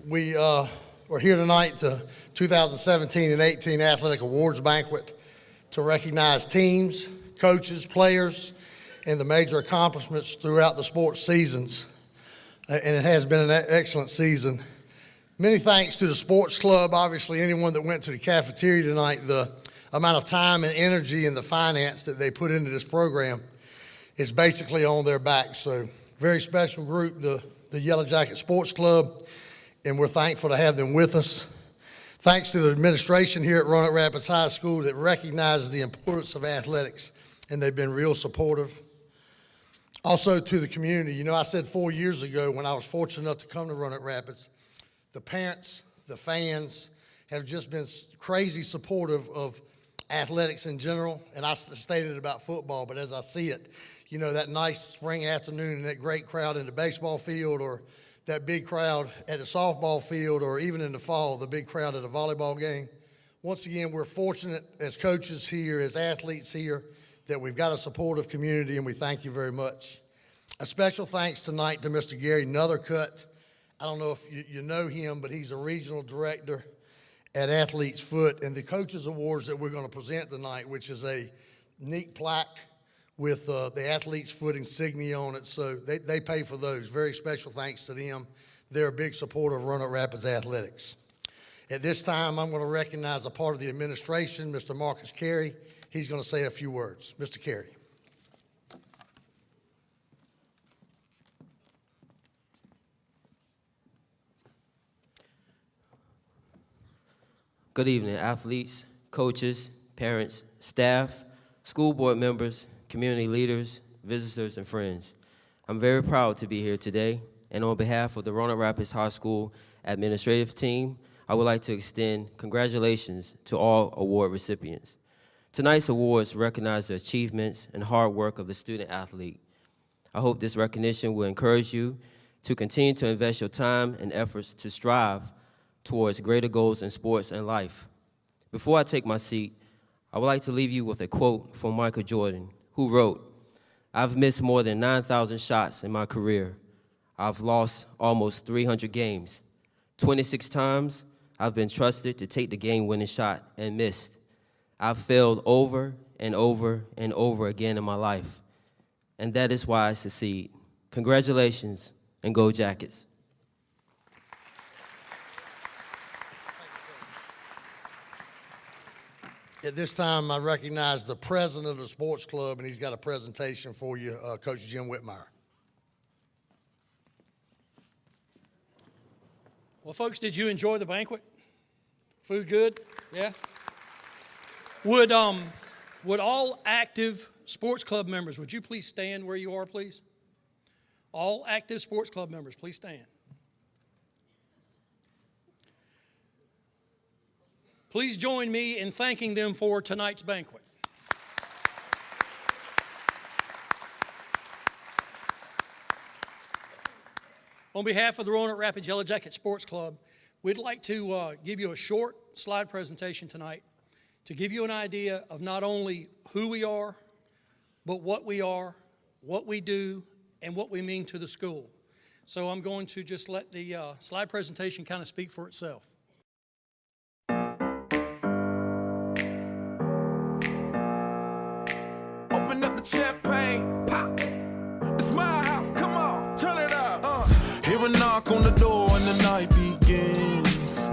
We're here tonight to 2017 and 18 Athletic Awards Banquet to recognize teams, coaches, players, and the major accomplishments throughout the sports seasons. And it has been an excellent season. Many thanks to the sports club, obviously anyone that went to the cafeteria tonight, the amount of time and energy and the finance that they put into this program is basically on their backs. So very special group, the Yellow Jacket Sports Club, and we're thankful to have them with us. Thanks to the administration here at Roanoke Rapids High School that recognizes the importance of athletics, and they've been real supportive. Also to the community. You know, I said 4 years ago when I was fortunate enough to come to Roanoke Rapids, the parents, the fans have just been crazy supportive of athletics in general, and I stated about football, but as I see it, you know, that nice spring afternoon and that great crowd in the baseball field, or that big crowd at the softball field, or even in the fall, the big crowd at a volleyball game. Once again, we're fortunate as coaches here, as athletes here, that we've got a supportive community, and we thank you very much. A special thanks tonight to Mr. Gary Nothercutt. I don't know if you know him, but he's a regional director at Athlete's Foot, and the Coaches Awards that we're going to present tonight, which is a neat plaque with the Athlete's Foot insignia on it, so they pay for those. Very special thanks to them. They're a big supporter of Roanoke Rapids Athletics. At this time, I'm going to recognize a part of the administration, Mr. Marcus Carey. He's going to say a few words. Mr. Carey. Good evening, athletes, coaches, parents, staff, school board members, community leaders, visitors, and friends. I'm very proud to be here today, and on behalf of the Roanoke Rapids High School administrative team, I would like to extend congratulations to all award recipients. Tonight's awards recognize the achievements and hard work of the student athlete. I hope this recognition will encourage you to continue to invest your time and efforts to strive towards greater goals in sports and life. Before I take my seat, I would like to leave you with a quote from Michael Jordan, who wrote, "I've missed more than 9,000 shots in my career. I've lost almost 300 games. 26 times, I've been trusted to take the game-winning shot and missed. I've failed over and over and over again in my life, and that is why I succeed. Congratulations, and go Jackets." At this time, I recognize the president of the sports club, and he's got a presentation for you, Coach Jim Whitmire. Well, folks, did you enjoy the banquet? Food good? Yeah? Would all active sports club members, would you please stand where you are, please? All active sports club members, please stand. Please join me in thanking them for tonight's banquet. On behalf of the Roanoke Rapids Yellow Jacket Sports Club, we'd like to give you a short slide presentation tonight to give you an idea of not only who we are, but what we do, and what we mean to the school. So I'm going to just let the slide presentation kind of speak for itself. Open up the champagne, pop. It's my house, come on, turn it up. Hear a knock on the door and the night begins.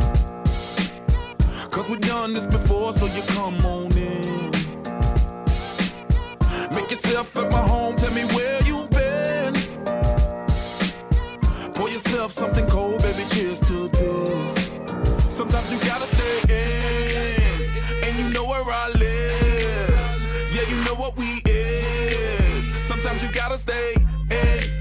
Cause we've done this before, so you come on in. Make yourself at my home, tell me where you been. Pour yourself something cold, baby, cheers to this. Sometimes you gotta stay in, and you know where I live. Yeah, you know what we is. Sometimes you gotta stay in.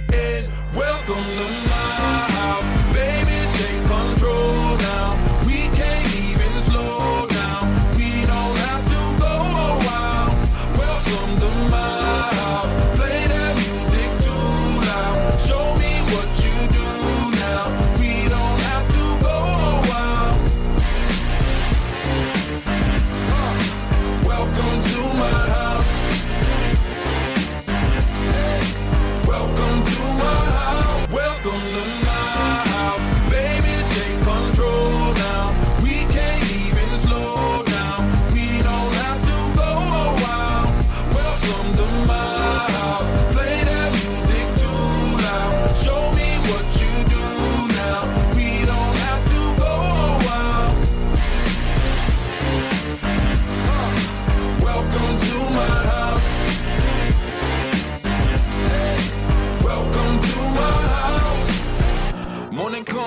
Welcome to my house, baby, take control now. We can't even slow down. We don't have to go a while. Welcome to my house, play that music too loud. Show me what you do now. We don't have to go a while. Welcome to my house. Welcome to my house. Welcome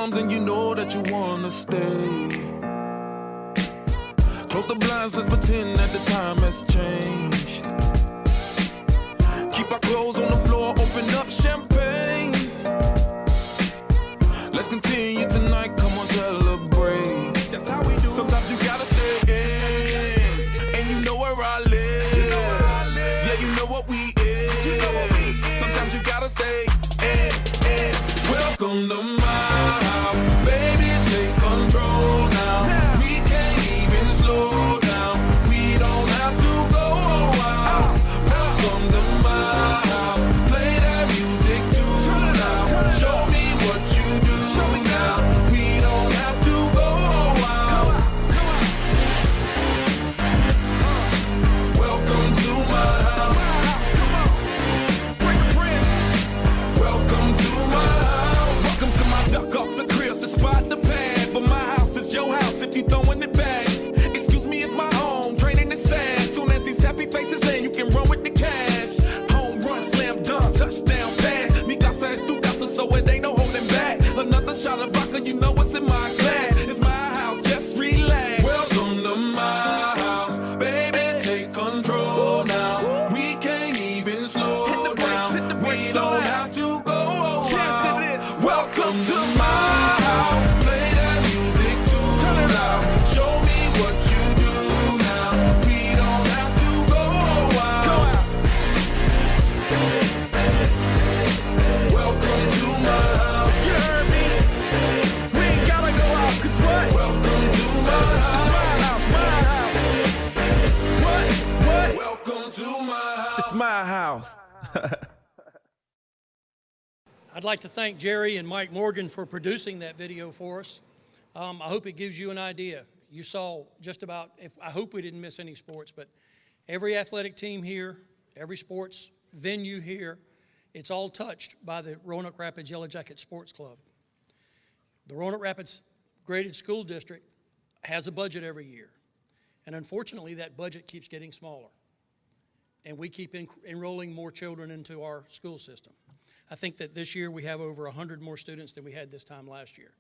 arms and you know that you wanna stay. Close the blinds, let's pretend that the time has changed. Keep our clothes on the floor, open up champagne. Let's continue tonight, come on, celebrate. That's how we do. Sometimes you gotta stay in, and you know where I live. Yeah, you know what we is. Sometimes you gotta stay in. Welcome to my house, baby, take control now. We can't even slow down. We don't have to go out. Welcome to my house, play that music too loud. Show me what you do now. We don't have to go out. Welcome to my house. Welcome to my house. Welcome to my duck off the crib, the spot, the pad. But my house is your house if you throwing it back. Excuse me if my home draining the sand. Soon as these happy faces land, you can run with the cash. Home run, slam dunk, touchdown pass. Mi casa es tu casa, so it ain't no holding back. Another shot of vodka, you know what's in my glass. It's my house, just relax. Welcome to my house, baby, take control now. We can't even slow down. We don't have to go out. Welcome to my house, play that music too loud. Show me what you do now. We don't have to go out. Welcome to my house. You heard me? We ain't gotta go out, 'cause what? Welcome to my house. It's my house. What? Welcome to my house. It's my house. I'd like to thank Jerry and Mike Morgan for producing that video for us. I hope it gives you an idea. You saw just about, I hope we didn't miss any sports, but every athletic team here, every sports venue here, it's all touched by the Roanoke Rapids Yellow Jacket Sports Club. The Roanoke Rapids Graded School District has a budget every year, and unfortunately that budget keeps getting smaller, and we keep enrolling more children into our school system. I think that this year we have over 100 more students than we had this time last year.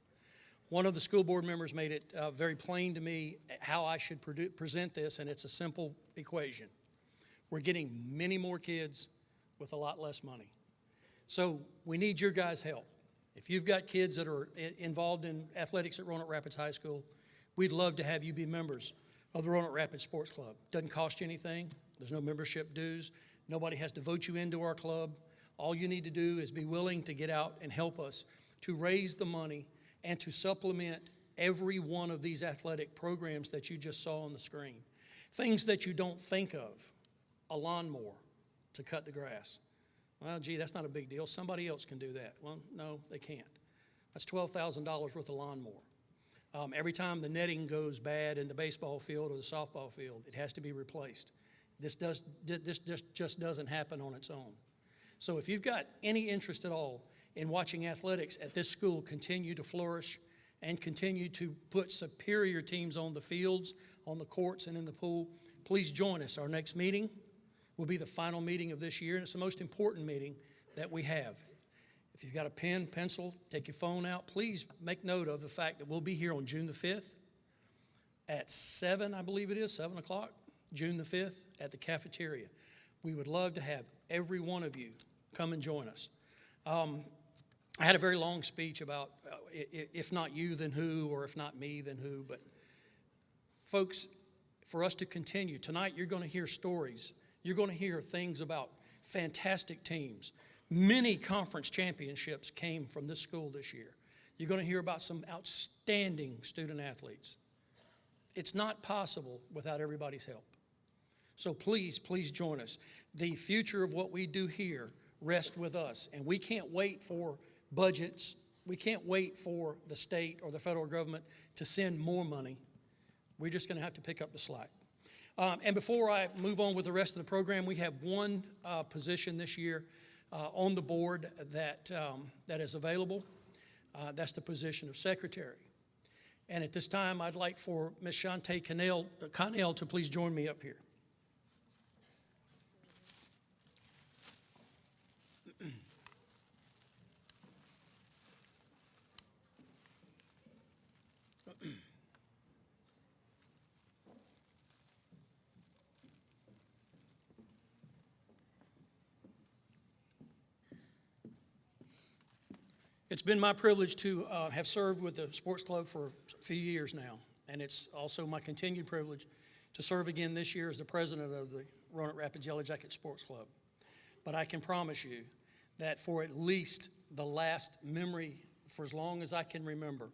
One of the school board members made it very plain to me how I should present this, and it's a simple equation. We're getting many more kids with a lot less money. So we need your guys' help. If you've got kids that are involved in athletics at Roanoke Rapids High School, we'd love to have you be members of the Roanoke Rapids Sports Club. Doesn't cost you anything. There's no membership dues. Nobody has to vote you into our club. All you need to do is be willing to get out and help us to raise the money and to supplement every one of these athletic programs that you just saw on the screen. Things that you don't think of, a lawnmower to cut the grass. Well, gee, that's not a big deal. Somebody else can do that. Well, no, they can't. That's $12,000 worth of lawnmower. Every time the netting goes bad in the baseball field or the softball field, it has to be replaced. This just doesn't happen on its own. So if you've got any interest at all in watching athletics at this school continue to flourish and continue to put superior teams on the fields, on the courts, and in the pool, please join us. Our next meeting will be the final meeting of this year, and it's the most important meeting that we have. If you've got a pen, pencil, take your phone out, please make note of the fact that we'll be here on June the 5th at 7, I believe it is, 7 o'clock, June the 5th at the cafeteria. We would love to have every one of you come and join us. I had a very long speech about if not you, then who, or if not me, then who. But folks, for us to continue, tonight you're going to hear stories. You're going to hear things about fantastic teams. Many conference championships came from this school this year. You're going to hear about some outstanding student athletes. It's not possible without everybody's help. So please, please join us. The future of what we do here rests with us, and we can't wait for budgets. We can't wait for the state or the federal government to send more money. We're just going to have to pick up the slack. And before I move on with the rest of the program, we have one position this year on the board that is available. That's the position of secretary. And at this time, I'd like for Ms. Shantae Connell to please join me up here. It's been my privilege to have served with the sports club for a few years now, and it's also my continued privilege to serve again this year as the president of the Roanoke Rapids Yellow Jacket Sports Club. But I can promise you that for at least the last memory, for as long as I can remember,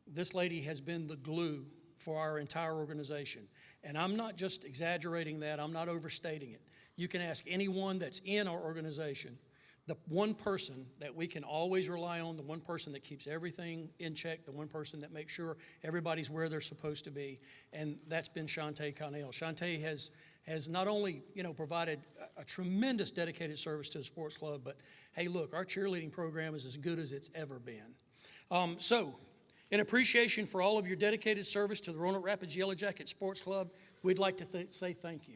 this lady has been the glue for our entire organization. And I'm not just exaggerating that, I'm not overstating it. You can ask anyone that's in our organization, the one person that we can always rely on, the one person that keeps everything in check, the one person that makes sure everybody's where they're supposed to be, and that's been Shantae Connell. Shantae has not only, provided a tremendous dedicated service to the sports club, but hey, look, our cheerleading program is as good as it's ever been. So, in appreciation for all of your dedicated service to the Roanoke Rapids Yellow Jacket Sports Club, we'd like to say thank you.